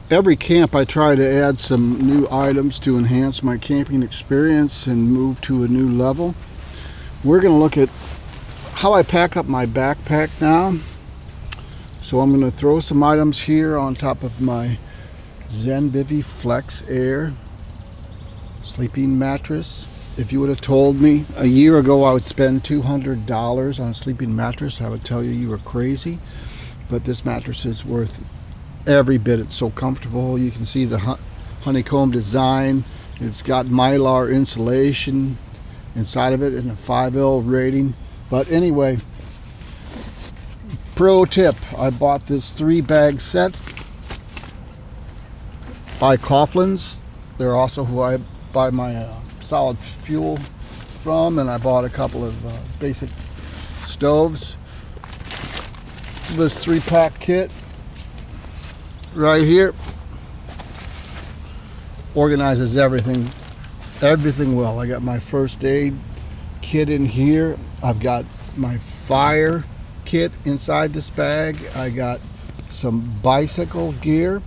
Every camp I try to add some new items to enhance my camping experience and move to a new level. We're going to look at how I pack up my backpack now. So I'm going to throw some items here on top of my Zenbivy Flex Air sleeping mattress. If you would have told me a year ago I would spend $200 on a sleeping mattress, I would tell you you were crazy. But this mattress is worth every bit. It's so comfortable. You can see the honeycomb design. It's got Mylar insulation inside of it and a 5L rating. But anyway, pro tip, I bought this 3-bag set by Coghlan's. They're also who I buy my solid fuel from, and I bought a couple of basic stoves. This 3-pack kit right here organizes everything well. I got my first aid kit in here. I've got my fire kit inside this bag. I got some bicycle gear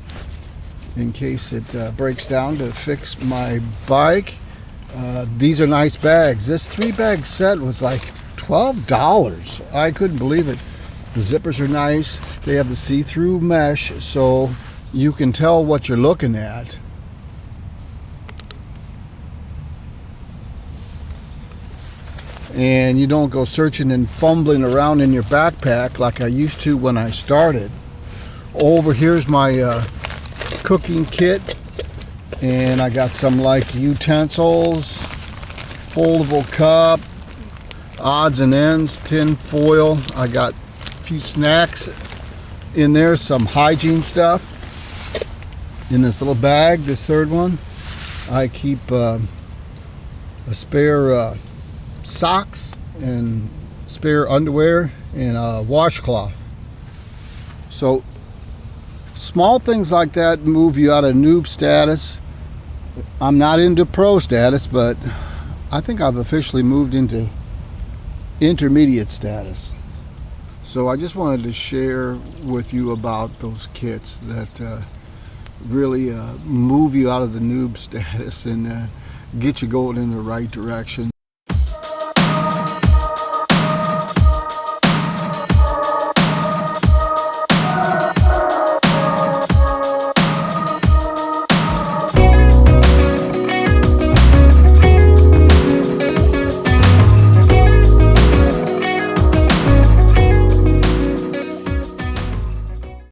in case it breaks down to fix my bike. These are nice bags. This 3-bag set was like $12. I couldn't believe it. The zippers are nice. They have the see-through mesh so you can tell what you're looking at. And you don't go searching and fumbling around in your backpack like I used to when I started. Over here's my cooking kit, and I got some like utensils, foldable cup, odds and ends, tin foil. I got a few snacks in there, some hygiene stuff in this little bag. This third one, I keep a spare socks and spare underwear and a washcloth. So small things like that move you out of noob status. I'm not into pro status, but I think I've officially moved into intermediate status. So I just wanted to share with you about those kits that really move you out of the noob status and get you going in the right direction.